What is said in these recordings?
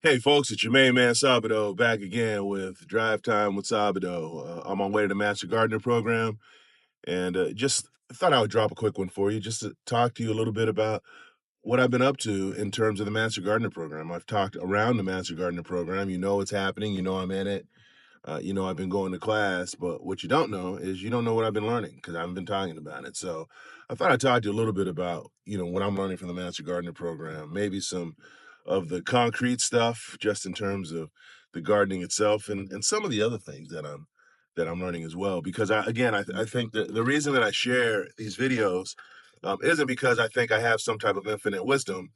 Hey folks, it's your main man Sabado back again with Drive Time with Sabado. I'm on my way to the Master Gardener program, and just thought I would drop a quick one for you just to talk to you a little bit about what I've been up to in terms of the Master Gardener program. I've talked around the Master Gardener program. You know what's happening. You know I'm in it. You know I've been going to class, but what you don't know is you don't know what I've been learning because I haven't been talking about it. So I thought I'd talk to you a little bit about what I'm learning from the Master Gardener program, maybe some of the concrete stuff, just in terms of the gardening itself, and some of the other things that I'm learning as well. Because I think that the reason that I share these videos isn't because I think I have some type of infinite wisdom.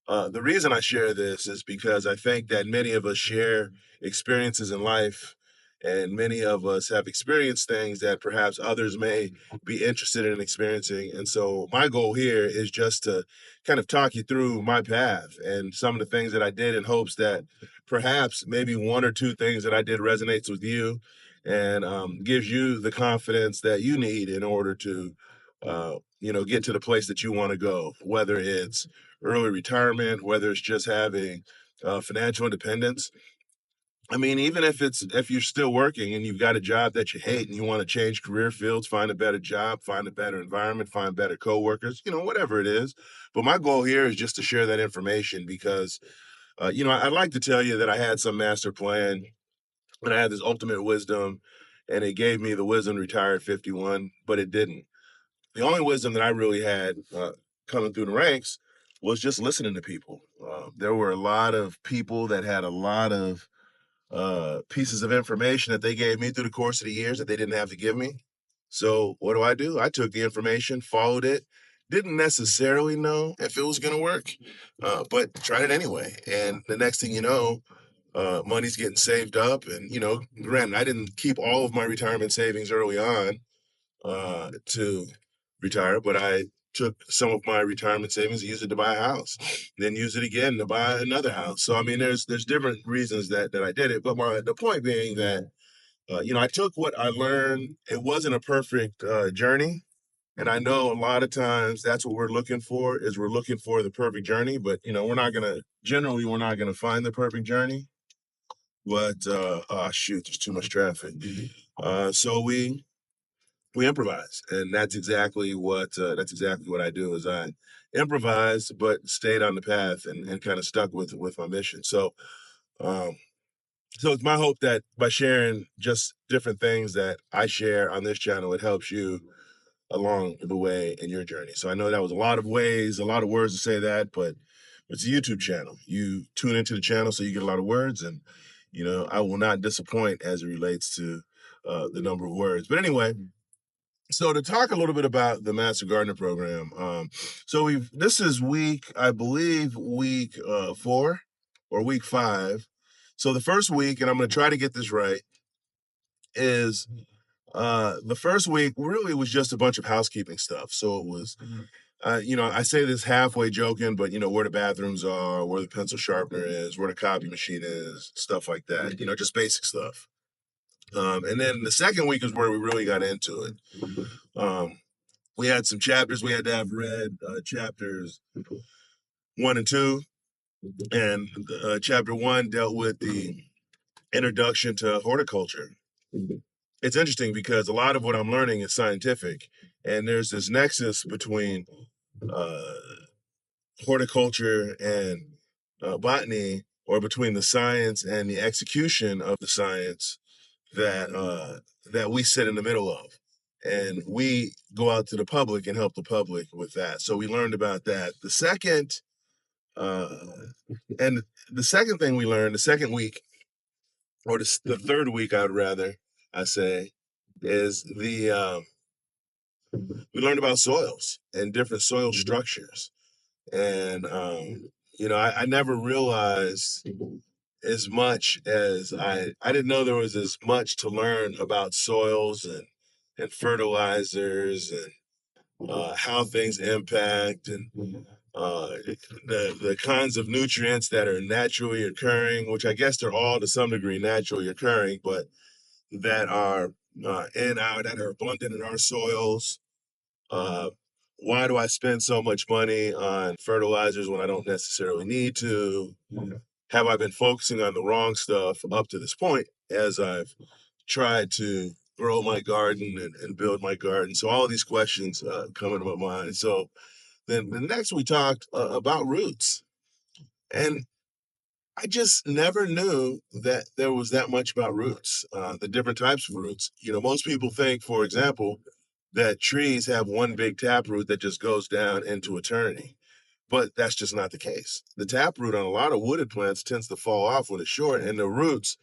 The reason I share this is because I think that many of us share experiences in life, and many of us have experienced things that perhaps others may be interested in experiencing. And so, my goal here is just to kind of talk you through my path and some of the things that I did in hopes that perhaps maybe one or two things that I did resonates with you and gives you the confidence that you need in order to, get to the place that you want to go, whether it's early retirement, whether it's just having financial independence. I mean, even if you're still working and you've got a job that you hate and you want to change career fields, find a better job, find a better environment, find better coworkers, whatever it is. But my goal here is just to share that information because, I'd like to tell you that I had some master plan and I had this ultimate wisdom, and it gave me the wisdom to retire at 51, but it didn't. The only wisdom that I really had coming through the ranks was just listening to people. There were a lot of people that had a lot of pieces of information that they gave me through the course of the years that they didn't have to give me. So what do? I took the information, followed it, didn't necessarily know if it was going to work, but tried it anyway. And the next thing you know, money's getting saved up. And, granted, I didn't keep all of my retirement savings early on to retire, but I took some of my retirement savings and used it to buy a house, then use it again to buy another house. So I mean, there's different reasons that I did it, but the point being that I took what I learned. It wasn't a perfect journey, and I know a lot of times that's what we're looking for is we're looking for the perfect journey, but we're not gonna find the perfect journey. But oh shoot, there's too much traffic. So we improvise, and that's exactly what I do is I improvise but stayed on the path and kind of stuck with my mission. So it's my hope that by sharing just different things that I share on this channel, it helps you along the way in your journey. So I know that was a lot of ways, a lot of words to say that, but it's a YouTube channel. You tune into the channel so you get a lot of words, and I will not disappoint as it relates to the number of words. But anyway, so to talk a little bit about the Master Gardener program, so this is I believe week 4 or week 5. So the first week, and I'm going to try to get this right, is the first week really was just a bunch of housekeeping stuff. So it was, I say this halfway joking, but where the bathrooms are, where the pencil sharpener is, where the copy machine is, stuff like that. Just basic stuff. And then the second week is where we really got into it. We had some chapters we had to have read, chapters 1 and 2, and chapter 1 dealt with the introduction to horticulture. It's interesting because a lot of what I'm learning is scientific, and there's this nexus between uh, horticulture and botany, or between the science and the execution of the science that we sit in the middle of, and we go out to the public and help the public with that. So we learned about that. Uh, the second thing we learned, the second week, or the third week, I say, is we learned about soils and different soil structures. And I never realized as much as I didn't know there was as much to learn about soils and fertilizers and how things impact, and the kinds of nutrients that are naturally occurring, which I guess they're all to some degree naturally occurring, but that are that are abundant in our soils. Uh, why do I spend so much money on fertilizers when I don't necessarily need to? have I been focusing on the wrong stuff up to this point as I've tried to grow my garden and build my garden? So all of these questions come into my mind. So then the next we talked about roots. And I just never knew that there was that much about roots, the different types of roots. Most people think, for example, that trees have one big taproot that just goes down into eternity. But that's just not the case. The taproot on a lot of wooded plants tends to fall off when it's short, and the roots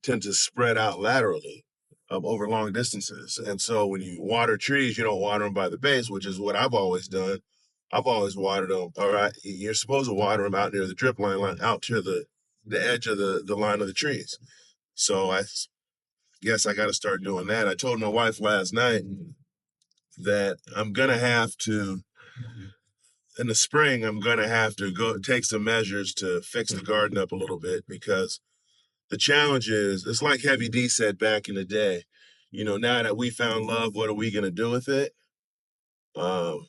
tend to spread out laterally over long distances. And so when you water trees, you don't water them by the base, which is what I've always done. I've always watered them. All right, you're supposed to water them out near the drip line out to the edge of the line of the trees. So I guess I got to start doing that. I told my wife last night that I'm gonna have to in the spring, I'm going to have to go take some measures to fix the garden up a little bit because the challenge is it's like Heavy D said back in the day. Now that we found love, what are we going to do with it? Or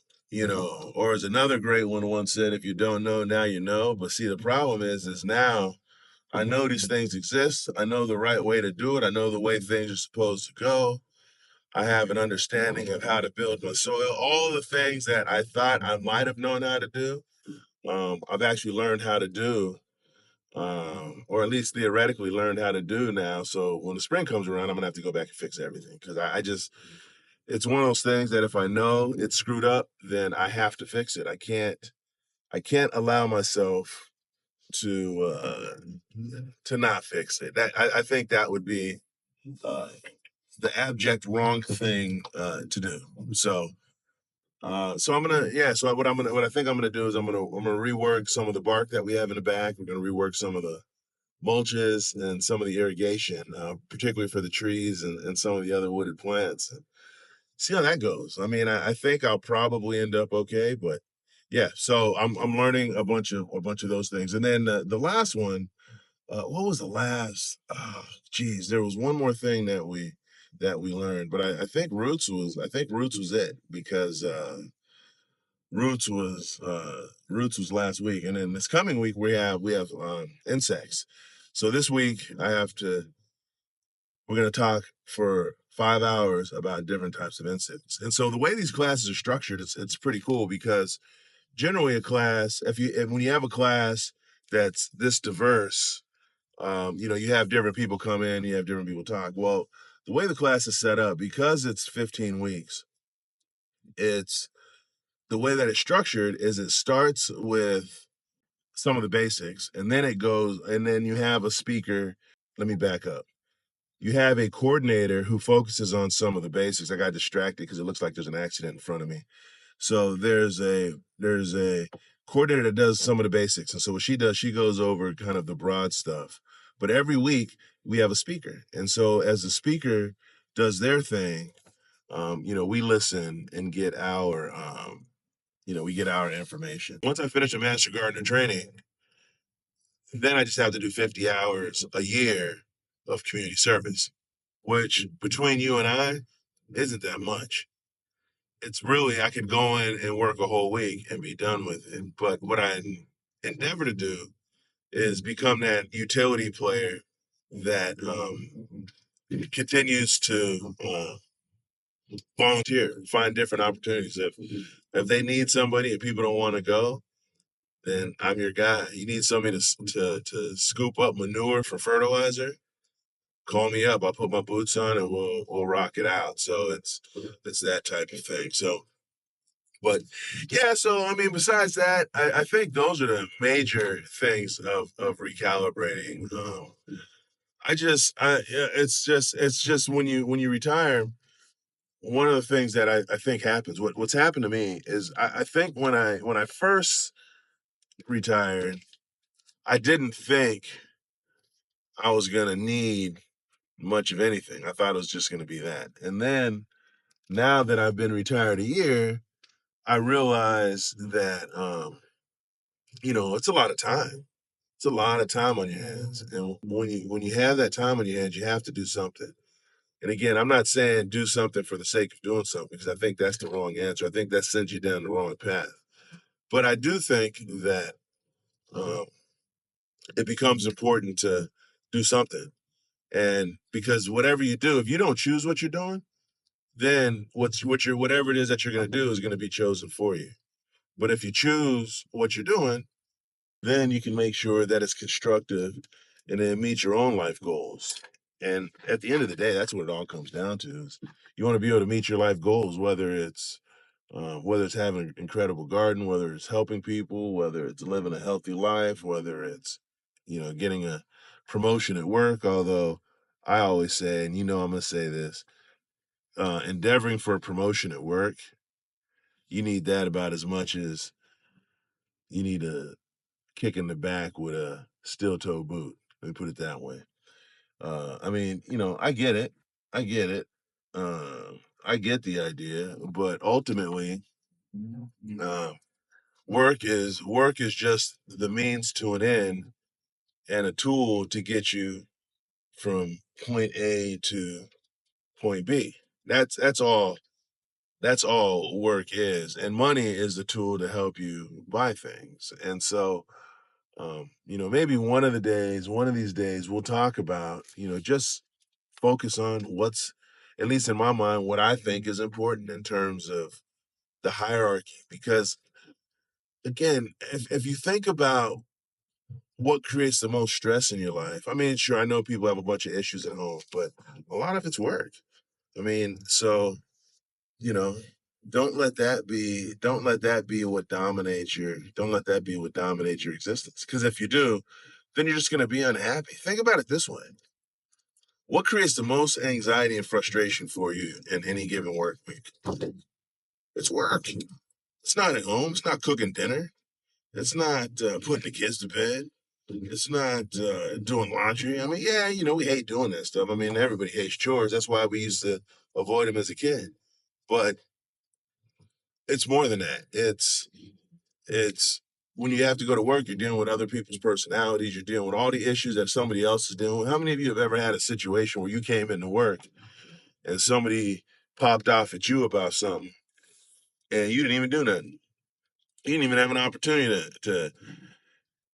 as another great one once said, if you don't know, now you know. But see, the problem is now I know these things exist. I know the right way to do it. I know the way things are supposed to go. I have an understanding of how to build my soil. All the things that I thought I might have known how to do, I've actually learned how to do, or at least theoretically learned how to do now. So when the spring comes around, I'm gonna have to go back and fix everything because I just, it's one of those things that if I know it's screwed up, then I have to fix it. I can't allow myself to not fix it. I think that would be uh, the abject wrong thing to do. So I'm gonna, yeah. So what I think I'm gonna do is I'm gonna rework some of the bark that we have in the back. We're gonna rework some of the mulches and some of the irrigation, particularly for the trees and some of the other wooded plants. And see how that goes. I mean, I think I'll probably end up okay, but yeah. So I'm learning a bunch of those things, and then the last one. What was the last? Geez, there was one more thing that we learned, but I think roots was it because roots was last week, and then this coming week we have insects. So this week we're going to talk for 5 hours about different types of insects. And so the way these classes are structured, it's pretty cool because generally a class, when you have a class that's this diverse, you have different people come in, you have different people talk. Well, the way the class is set up, because it's 15 weeks, it's the way that it's structured is it starts with some of the basics and then it goes, and then you have a speaker. Let me back up. You have a coordinator who focuses on some of the basics. I got distracted because it looks like there's an accident in front of me. So there's a coordinator that does some of the basics. And so what she does, she goes over kind of the broad stuff. But every week we have a speaker. And so as the speaker does their thing, we listen and we get our information. Once I finish a master gardener training, then I just have to do 50 hours a year of community service, which between you and I isn't that much. It's really, I could go in and work a whole week and be done with it. But what I endeavor to do is become that utility player that continues to volunteer, find different opportunities. If they need somebody and people don't want to go, then I'm your guy. You need somebody to scoop up manure for fertilizer. Call me up. I'll put my boots on and we'll rock it out. So it's that type of thing. So, but yeah. So I mean, besides that, I think those are the major things of recalibrating. Yeah, it's just when you retire, one of the things that I think happens. What's happened to me is I think when I first retired, I didn't think I was gonna need much of anything. I thought it was just gonna be that. And then now that I've been retired a year, I realize that it's a lot of time. It's a lot of time on your hands. And when you have that time on your hands, you have to do something. And again, I'm not saying do something for the sake of doing something because I think that's the wrong answer. I think that sends you down the wrong path. But I do think that um, it becomes important to do something. And because whatever you do, if you don't choose what you're doing, then whatever it is that you're going to do is going to be chosen for you. But if you choose what you're doing, then you can make sure that it's constructive and it meets your own life goals. And at the end of the day, that's what it all comes down to. Is you want to be able to meet your life goals, whether it's having an incredible garden, whether it's helping people, whether it's living a healthy life, whether it's getting a promotion at work. Although I always say, and I'm going to say this, endeavoring for a promotion at work, you need that about as much as you need a kick in the back with a steel toe boot. Let me put it that way. I mean, I get it. I get it. Uh, I get the idea, but ultimately, uh, work is just the means to an end and a tool to get you from point A to point B. That's all. That's all work is, and money is the tool to help you buy things. And so, maybe one of these days, we'll talk about, just focus on what's, at least in my mind, what I think is important in terms of the hierarchy. Because again, if you think about what creates the most stress in your life, I mean, sure, I know people have a bunch of issues at home, but a lot of it's work. I mean, so, you know, don't let that be what dominates your existence. Because if you do, then you're just going to be unhappy. Think about it this way. What creates the most anxiety and frustration for you in any given work week? It's work. It's not at home. It's not cooking dinner. It's not putting the kids to bed. It's not doing laundry. I mean, yeah, we hate doing that stuff. I mean, everybody hates chores. That's why we used to avoid them as a kid. But it's more than that. It's when you have to go to work, you're dealing with other people's personalities. You're dealing with all the issues that somebody else is dealing with. How many of you have ever had a situation where you came into work and somebody popped off at you about something and you didn't even do nothing? You didn't even have an opportunity to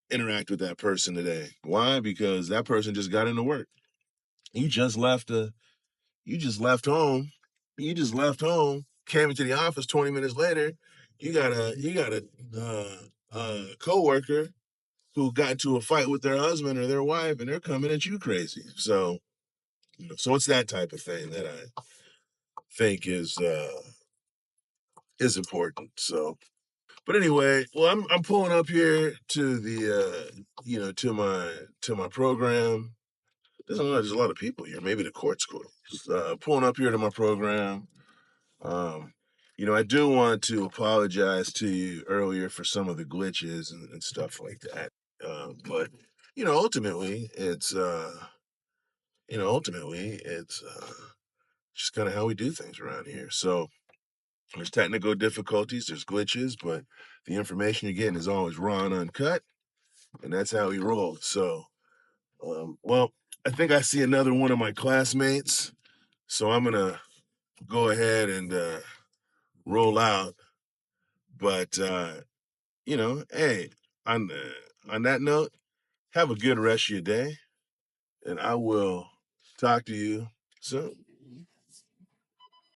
interact with that person today. Why? Because that person just got into work. You just left you just left home. You just left home, came into the office 20 minutes later. You got a coworker who got into a fight with their husband or their wife, and they're coming at you crazy. So it's that type of thing that I think is important. So, but anyway, well, I'm pulling up here to the to my program. There's a lot of people here. Maybe the court's closed. Pulling up here to my program. Um, I do want to apologize to you earlier for some of the glitches and stuff like that. But ultimately it's just kind of how we do things around here. So there's technical difficulties, there's glitches, but the information you're getting is always raw and uncut, and that's how we roll. So, well, I think I see another one of my classmates, so I'm gonna go ahead and roll out. But hey, on that note, have a good rest of your day, and I will talk to you soon.